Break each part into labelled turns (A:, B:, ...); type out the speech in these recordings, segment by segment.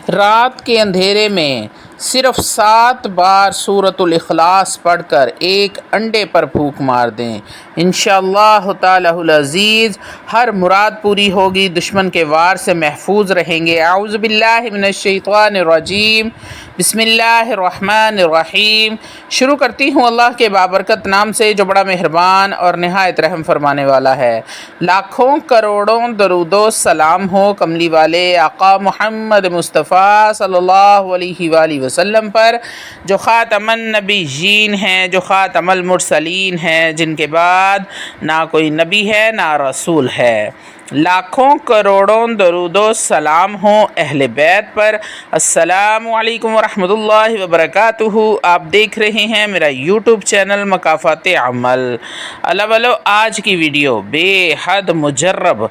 A: رات کے اندھیرے میں صرف 7 بار سورۃ الاخلاص پڑھ کر ایک انڈے پر پھونک مار دیں، انشاءاللہ تعالی العزیز ہر مراد پوری ہوگی، دشمن کے وار سے محفوظ رہیں گے۔ اعوذ باللہ من الشیطان الرجیم، بسم اللہ الرحمن الرحیم۔ شروع کرتی ہوں اللہ کے بابرکت نام سے جو بڑا مہربان اور نہایت رحم فرمانے والا ہے۔ لاکھوں کروڑوں درود و سلام ہو کملی والے آقا محمد مصطفیٰ صلی اللہ علیہ وآلہ وسلم پر، جو خاتم النبیین ہیں، جو خاتم المرسلین ہیں، جن کے بعد نہ کوئی نبی ہے نہ رسول ہے۔ لاکھوں کروڑوں درود و سلام ہوں اہل بیت پر۔ السلام علیکم ورحمۃ اللہ وبرکاتہ۔ آپ دیکھ رہے ہیں میرا یوٹیوب چینل مکافات عمل۔ الو آج کی ویڈیو بے حد مجرب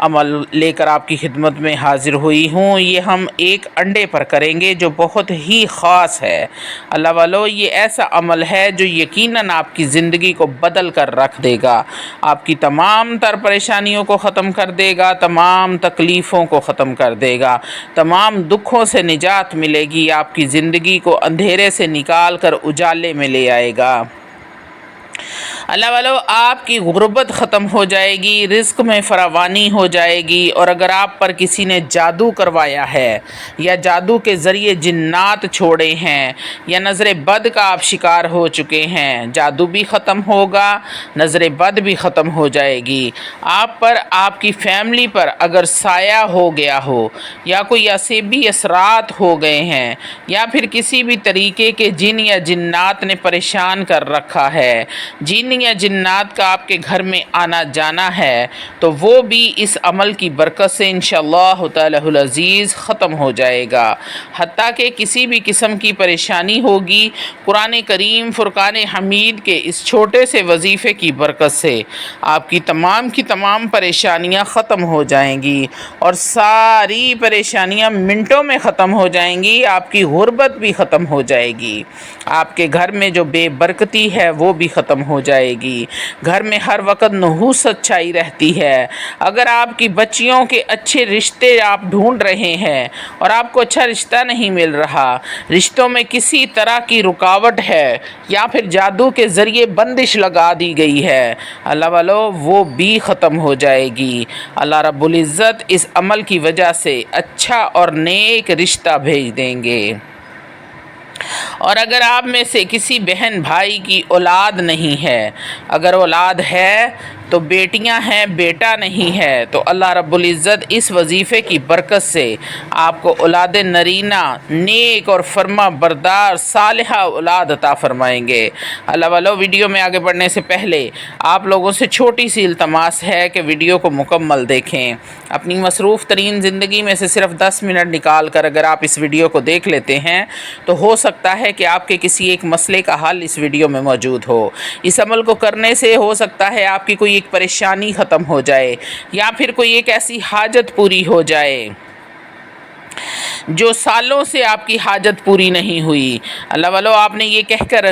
A: عمل لے کر آپ کی خدمت میں حاضر ہوئی ہوں۔ یہ ہم ایک انڈے پر کریں گے جو بہت ہی خاص ہے۔ اللہ والو، یہ ایسا عمل ہے جو یقیناً آپ کی زندگی کو بدل کر رکھ دے گا، آپ کی تمام تر پریشانیوں کو ختم کر دے گا، تمام تکلیفوں کو ختم کر دے گا، تمام دکھوں سے نجات ملے گی، آپ کی زندگی کو اندھیرے سے نکال کر اجالے میں لے آئے گا۔ اللہ والو، آپ کی غربت ختم ہو جائے گی، رزق میں فراوانی ہو جائے گی، اور اگر آپ پر کسی نے جادو کروایا ہے یا جادو کے ذریعے جنات چھوڑے ہیں یا نظر بد کا آپ شکار ہو چکے ہیں، جادو بھی ختم ہوگا، نظر بد بھی ختم ہو جائے گی۔ آپ پر، آپ کی فیملی پر اگر سایہ ہو گیا ہو یا کوئی اسیبی اثرات ہو گئے ہیں یا پھر کسی بھی طریقے کے جن یا جنات نے پریشان کر رکھا ہے، جن یا جنات کا آپ کے گھر میں آنا جانا ہے، تو وہ بھی اس عمل کی برکت سے انشاءاللہ تعالی العزیز ختم ہو جائے گا۔ حتیٰ کہ کسی بھی قسم کی پریشانی ہوگی، قرآن کریم فرقان حمید کے اس چھوٹے سے وظیفے کی برکت سے آپ کی تمام پریشانیاں ختم ہو جائیں گی، اور ساری پریشانیاں منٹوں میں ختم ہو جائیں گی، آپ کی غربت بھی ختم ہو جائے گی، آپ کے گھر میں جو بے برکتی ہے وہ بھی ختم ہو جائے گی، گھر میں ہر وقت نحوست چھائی رہتی ہے۔ اگر آپ کی بچیوں کے اچھے رشتے آپ ڈھونڈ رہے ہیں اور آپ کو اچھا رشتہ نہیں مل رہا، رشتوں میں کسی طرح کی رکاوٹ ہے یا پھر جادو کے ذریعے بندش لگا دی گئی ہے، اللہ والو وہ بھی ختم ہو جائے گی۔ اللہ رب العزت اس عمل کی وجہ سے اچھا اور نیک رشتہ بھیج دیں گے۔ اور اگر آپ میں سے کسی بہن بھائی کی اولاد نہیں ہے، اگر اولاد ہے تو بیٹیاں ہیں، بیٹا نہیں ہے، تو اللہ رب العزت اس وظیفے کی برکت سے آپ کو اولاد نرینہ، نیک اور فرما بردار صالحہ اولاد عطا فرمائیں گے۔ اللہ والو، ویڈیو میں آگے بڑھنے سے پہلے آپ لوگوں سے چھوٹی سی التماس ہے کہ ویڈیو کو مکمل دیکھیں۔ اپنی مصروف ترین زندگی میں سے صرف 10 منٹ نکال کر اگر آپ اس ویڈیو کو دیکھ لیتے ہیں تو ہو سکتا ہے کہ آپ کے کسی ایک مسئلے کا حل اس ویڈیو میں موجود ہو۔ اس عمل کو کرنے سے ہو سکتا ہے آپ کی کوئی ایک پریشانی ختم ہو جائے یا پھر کوئی ایک ایسی حاجت پوری ہو جائے جو سالوں سے آپ کی حاجت پوری نہیں ہوئی۔ اللہ والو، آپ نے یہ کہہ کر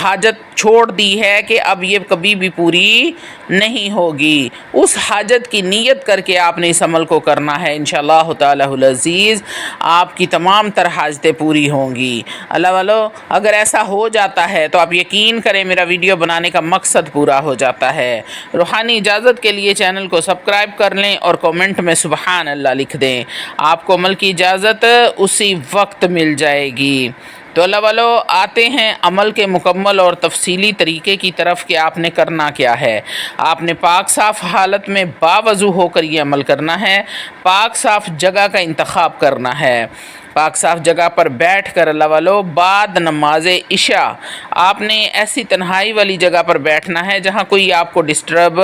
A: حاجت چھوڑ دی ہے کہ اب یہ کبھی بھی پوری نہیں ہوگی، اس حاجت کی نیت کر کے آپ نے اس عمل کو کرنا ہے، انشاءاللہ تعالی العزیز آپ کی تمام تر حاجتیں پوری ہوں گی۔ اللہ والو، اگر ایسا ہو جاتا ہے تو آپ یقین کریں میرا ویڈیو بنانے کا مقصد پورا ہو جاتا ہے۔ روحانی اجازت کے لیے چینل کو سبسکرائب کر لیں اور کومنٹ میں سبحان اللہ لکھ دیں، آپ کو عمل کی اجازت اسی وقت مل جائے گی۔ تو اللہ والو، آتے ہیں عمل کے مکمل اور تفصیلی طریقے کی طرف کہ آپ نے کرنا کیا ہے۔ آپ نے پاک صاف حالت میں باوضو ہو کر یہ عمل کرنا ہے، پاک صاف جگہ کا انتخاب کرنا ہے، پاک صاف جگہ پر بیٹھ کر اللہ والو بعد نماز عشاء آپ نے ایسی تنہائی والی جگہ پر بیٹھنا ہے جہاں کوئی آپ کو ڈسٹرب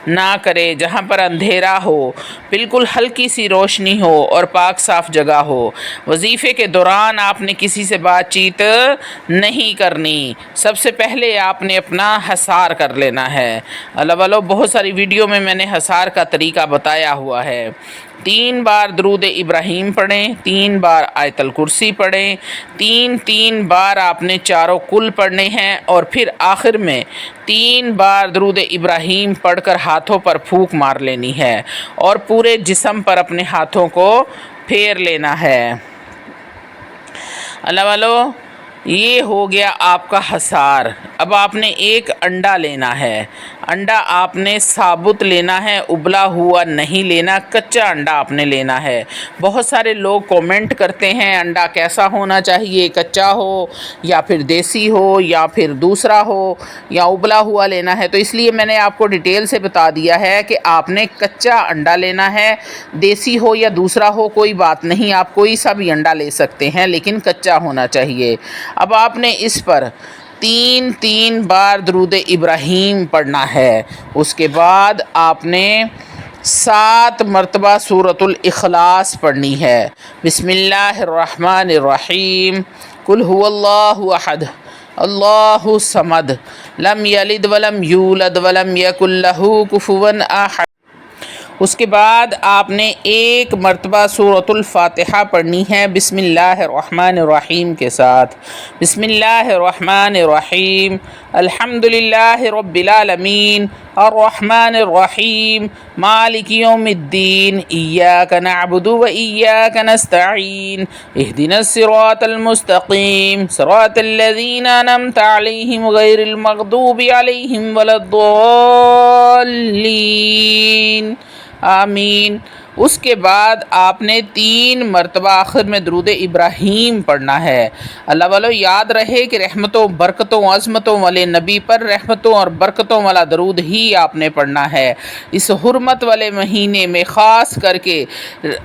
A: نہ کرے، جہاں پر اندھیرا ہو، بالکل ہلکی سی روشنی ہو اور پاک صاف جگہ ہو۔ وظیفے کے دوران آپ نے کسی سے بات چیت نہیں کرنی، سب سے پہلے آپ نے اپنا حصار کر لینا ہے۔ اللہ والو، بہت ساری ویڈیو میں نے حصار کا طریقہ بتایا ہوا ہے۔ 3 بار درود ابراہیم پڑھیں، 3 بار آیت الکرسی پڑھیں، 3 بار آپ نے چاروں کل پڑھنے ہیں، اور پھر آخر میں 3 بار درود ابراہیم پڑھ کر ہاتھوں پر پھونک مار لینی ہے اور پورے جسم پر اپنے ہاتھوں کو پھیر لینا ہے۔ اللہ والو، یہ ہو گیا آپ کا حصار۔ اب آپ نے ایک انڈا لینا ہے۔ انڈا آپ نے ثابت لینا ہے، ابلا ہوا نہیں لینا، کچا انڈا آپ نے لینا ہے۔ بہت سارے لوگ کومنٹ کرتے ہیں انڈا کیسا ہونا چاہیے، کچا ہو یا پھر دیسی ہو یا پھر دوسرا ہو یا ابلا ہوا لینا ہے، تو اس لیے میں نے آپ کو ڈیٹیل سے بتا دیا ہے کہ آپ نے کچا انڈا لینا ہے۔ دیسی ہو یا دوسرا ہو کوئی بات نہیں، آپ کوئی سا بھی انڈا لے سکتے ہیں لیکن کچا ہونا چاہیے۔ اب آپ نے اس پر 3 بار درود ابراہیم پڑھنا ہے۔ اس کے بعد آپ نے 7 مرتبہ سورۃ الاخلاص پڑھنی ہے۔ بسم اللہ الرحمن الرحیم، قل هو اللہ احد اللہ الصمد لم یلد ولم یولد ولم یکن لہ کفوا احد۔ اس کے بعد آپ نے 1 مرتبہ سورۃ الفاتحہ پڑھنی ہے بسم اللہ الرحمن الرحیم کے ساتھ۔ بسم اللہ الرحمن الرحیم، الحمد للہ رب العالمین، الرحمن الرحیم، مالک یوم الدین، ایاک نعبد و ایاک نستعین، اہدنا الصراط المستقیم، صراط الذین انعمت علیہم غیر المغضوب علیہم ولا الضالین، آمین۔ اس کے بعد آپ نے 3 مرتبہ آخر میں درود ابراہیم پڑھنا ہے۔ اللہ والو، یاد رہے کہ رحمتوں، برکتوں، عظمتوں والے نبی پر رحمتوں اور برکتوں والا درود ہی آپ نے پڑھنا ہے۔ اس حرمت والے مہینے میں خاص کر کے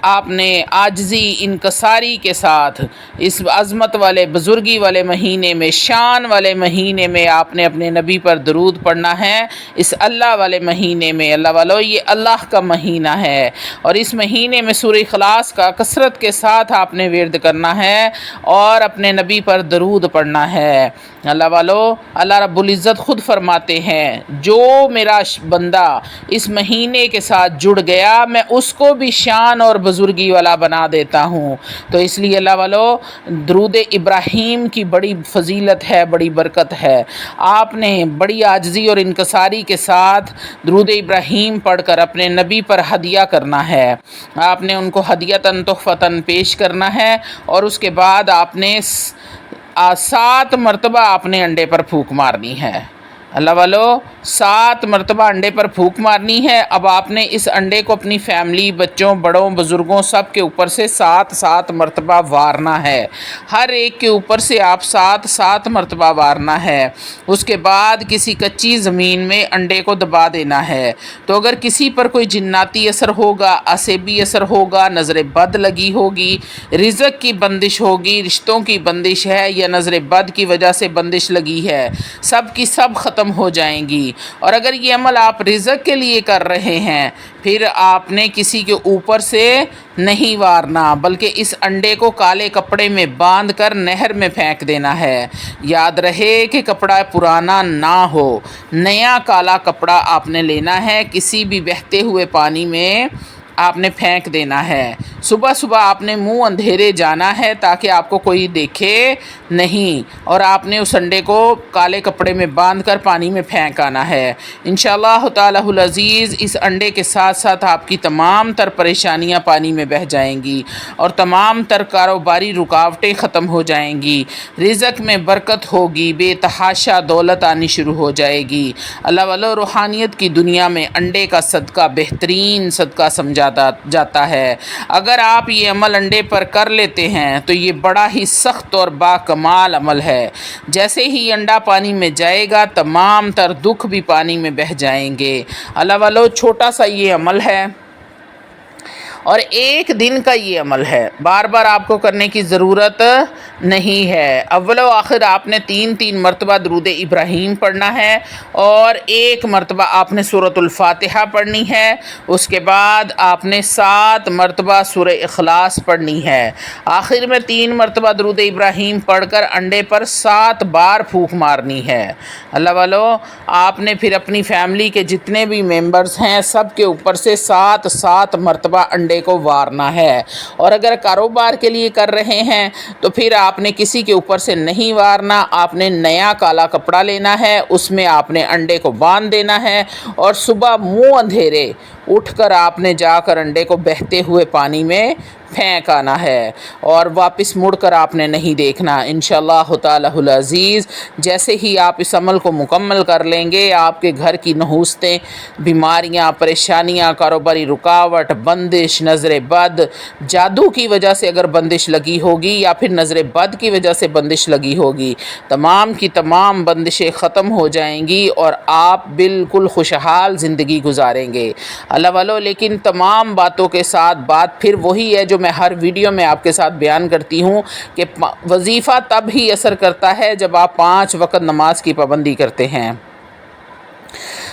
A: آپ نے عاجزی، انکساری کے ساتھ اس عظمت والے، بزرگی والے مہینے میں، شان والے مہینے میں آپ نے اپنے نبی پر درود پڑھنا ہے۔ اس اللہ والے مہینے میں، اللہ والو، یہ اللہ کا مہینہ ہے اور اس مہینے میں سورہ اخلاص کا کثرت کے ساتھ آپ نے ورد کرنا ہے اور اپنے نبی پر درود پڑھنا ہے۔ اللہ والو، اللہ رب العزت خود فرماتے ہیں، جو میرا بندہ اس مہینے کے ساتھ جڑ گیا میں اس کو بھی شان اور بزرگی والا بنا دیتا ہوں۔ تو اس لیے اللہ والو، درود ابراہیم کی بڑی فضیلت ہے، بڑی برکت ہے۔ آپ نے بڑی عاجزی اور انکساری کے ساتھ درود ابراہیم پڑھ کر اپنے نبی پر ہدیہ کرنا ہے۔ آپ نے ان کو ہدیتاً تحفتاً پیش کرنا ہے اور اس کے بعد آپ نے 7 مرتبہ آپ نے انڈے پر پھونک مارنی ہے۔ اللہ والو، 7 مرتبہ انڈے پر پھونک مارنی ہے۔ اب آپ نے اس انڈے کو اپنی فیملی، بچوں، بڑوں، بزرگوں سب کے اوپر سے 7 مرتبہ وارنا ہے۔ ہر ایک کے اوپر سے آپ 7 مرتبہ وارنا ہے۔ اس کے بعد کسی کچی زمین میں انڈے کو دبا دینا ہے۔ تو اگر کسی پر کوئی جناتی اثر ہوگا، عصبی اثر ہوگا، نظر بد لگی ہوگی، رزق کی بندش ہوگی، رشتوں کی بندش ہے یا نظر بد کی وجہ سے بندش لگی ہے، سب کی سب ختم ہو جائیں گی۔ اور اگر یہ عمل آپ رزق کے لیے کر رہے ہیں، پھر آپ نے کسی کے اوپر سے نہیں وارنا، بلکہ اس انڈے کو کالے کپڑے میں باندھ کر نہر میں پھینک دینا ہے۔ یاد رہے کہ کپڑا پرانا نہ ہو، نیا کالا کپڑا آپ نے لینا ہے، کسی بھی بہتے ہوئے پانی میں آپ نے پھینک دینا ہے۔ صبح صبح آپ نے منہ اندھیرے جانا ہے تاکہ آپ کو کوئی دیکھے نہیں، اور آپ نے اس انڈے کو کالے کپڑے میں باندھ کر پانی میں پھینک آنا ہے۔ انشاءاللہ تعالی العزیز اس انڈے کے ساتھ ساتھ آپ کی تمام تر پریشانیاں پانی میں بہہ جائیں گی اور تمام تر کاروباری رکاوٹیں ختم ہو جائیں گی، رزق میں برکت ہوگی، بے تحاشا دولت آنی شروع ہو جائے گی۔ اللہ والو، روحانیت کی دنیا میں انڈے کا صدقہ بہترین صدقہ سمجھا جاتا ہے۔ اگر آپ یہ عمل انڈے پر کر لیتے ہیں تو یہ بڑا ہی سخت اور باکمال عمل ہے۔ جیسے ہی انڈا پانی میں جائے گا تمام تر دکھ بھی پانی میں بہہ جائیں گے۔ اللہ والو، چھوٹا سا یہ عمل ہے اور 1 دن کا یہ عمل ہے، بار بار آپ کو کرنے کی ضرورت نہیں ہے۔ اول و آخر آپ نے 3 مرتبہ درود ابراہیم پڑھنا ہے اور 1 مرتبہ آپ نے سورۃ الفاتحہ پڑھنی ہے۔ اس کے بعد آپ نے 7 مرتبہ سورہ اخلاص پڑھنی ہے۔ آخر میں 3 مرتبہ درود ابراہیم پڑھ کر انڈے پر 7 بار پھونک مارنی ہے۔ اللہ والو، آپ نے پھر اپنی فیملی کے جتنے بھی ممبرز ہیں سب کے اوپر سے 7 مرتبہ انڈے کو وارنا ہے۔ اور اگر کاروبار کے لیے کر رہے ہیں تو پھر آپ نے کسی کے اوپر سے نہیں وارنا، آپ نے نیا کالا کپڑا لینا ہے، اس میں آپ نے انڈے کو باندھ دینا ہے اور صبح منہ اندھیرے اٹھ کر آپ نے جا کر انڈے کو بہتے ہوئے پانی میں پھینک آنا ہے اور واپس مڑ کر آپ نے نہیں دیکھنا۔ انشاءاللہ تعالی العزیز جیسے ہی آپ اس عمل کو مکمل کر لیں گے، آپ کے گھر کی نحوستیں، بیماریاں، پریشانیاں، کاروباری رکاوٹ، بندش، نظر بد، جادو کی وجہ سے اگر بندش لگی ہوگی یا پھر نظر بد کی وجہ سے بندش لگی ہوگی، تمام کی تمام بندشیں ختم ہو جائیں گی اور آپ بالکل خوشحال زندگی گزاریں گے۔ اللہ والو، لیکن تمام باتوں کے ساتھ بات پھر وہی ہے جو میں ہر ویڈیو میں آپ کے ساتھ بیان کرتی ہوں کہ وظیفہ تب ہی اثر کرتا ہے جب آپ 5 وقت نماز کی پابندی کرتے ہیں۔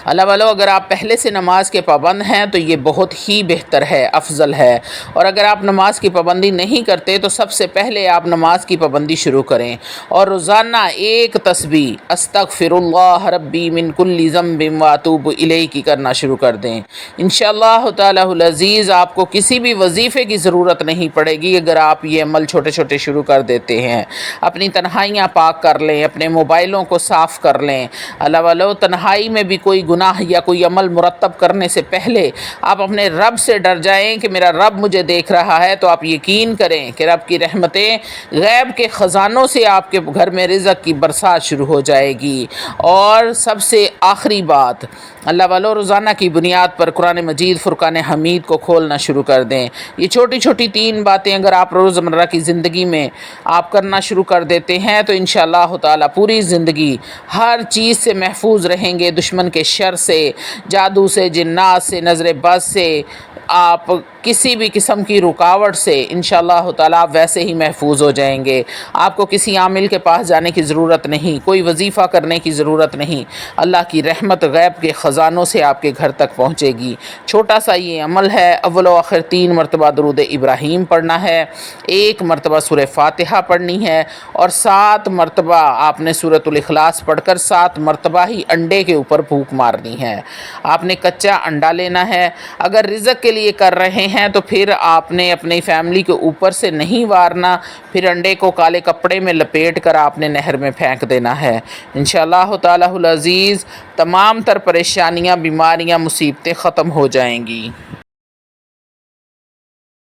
A: اللہ والو، اگر آپ پہلے سے نماز کے پابند ہیں تو یہ بہت ہی بہتر ہے، افضل ہے، اور اگر آپ نماز کی پابندی نہیں کرتے تو سب سے پہلے آپ نماز کی پابندی شروع کریں اور روزانہ ایک تسبیح استغفر اللہ ربی من کل ذنب واتوب الیہ کی کرنا شروع کر دیں۔ انشاءاللہ تعالی العزیز آپ کو کسی بھی وظیفے کی ضرورت نہیں پڑے گی اگر آپ یہ عمل چھوٹے چھوٹے شروع کر دیتے ہیں۔ اپنی تنہائیاں پاک کر لیں، اپنے موبائلوں کو صاف کر لیں۔ اللہ والو، تنہائی میں بھی کوئی گناہ یا کوئی عمل مرتب کرنے سے پہلے آپ اپنے رب سے ڈر جائیں کہ میرا رب مجھے دیکھ رہا ہے، تو آپ یقین کریں کہ رب کی رحمتیں غیب کے خزانوں سے آپ کے گھر میں رزق کی برسات شروع ہو جائے گی۔ اور سب سے آخری بات، اللہ والو، روزانہ کی بنیاد پر قرآن مجید فرقان حمید کو کھولنا شروع کر دیں۔ یہ چھوٹی چھوٹی 3 باتیں اگر آپ روزمرہ کی زندگی میں آپ کرنا شروع کر دیتے ہیں تو انشاءاللہ تعالی پوری زندگی ہر چیز سے محفوظ رہیں گے، دشمن کے شر سے، جادو سے، جنات سے، نظر بد سے، آپ کسی بھی قسم کی رکاوٹ سے انشاءاللہ تعالی آپ ویسے ہی محفوظ ہو جائیں گے۔ آپ کو کسی عامل کے پاس جانے کی ضرورت نہیں، کوئی وظیفہ کرنے کی ضرورت نہیں، اللہ کی رحمت غیب کے خزانوں سے آپ کے گھر تک پہنچے گی۔ چھوٹا سا یہ عمل ہے، اول و آخر 3 مرتبہ درود ابراہیم پڑھنا ہے، 1 مرتبہ سورہ فاتحہ پڑھنی ہے اور 7 مرتبہ آپ نے سورۃ الاخلاص پڑھ کر 7 مرتبہ ہی انڈے کے اوپر پھونک مارنی ہے۔ آپ نے کچا انڈا لینا ہے، اگر رزق کے لیے کر رہے ہیں تو پھر آپ نے اپنی فیملی کے اوپر سے نہیں وارنا، پھر انڈے کو کالے کپڑے میں لپیٹ کر آپ نے نہر میں پھینک دینا ہے۔ انشاءاللہ تعالی العزیز تمام تر پریشانیاں، بیماریاں، مصیبتیں ختم ہو جائیں گی۔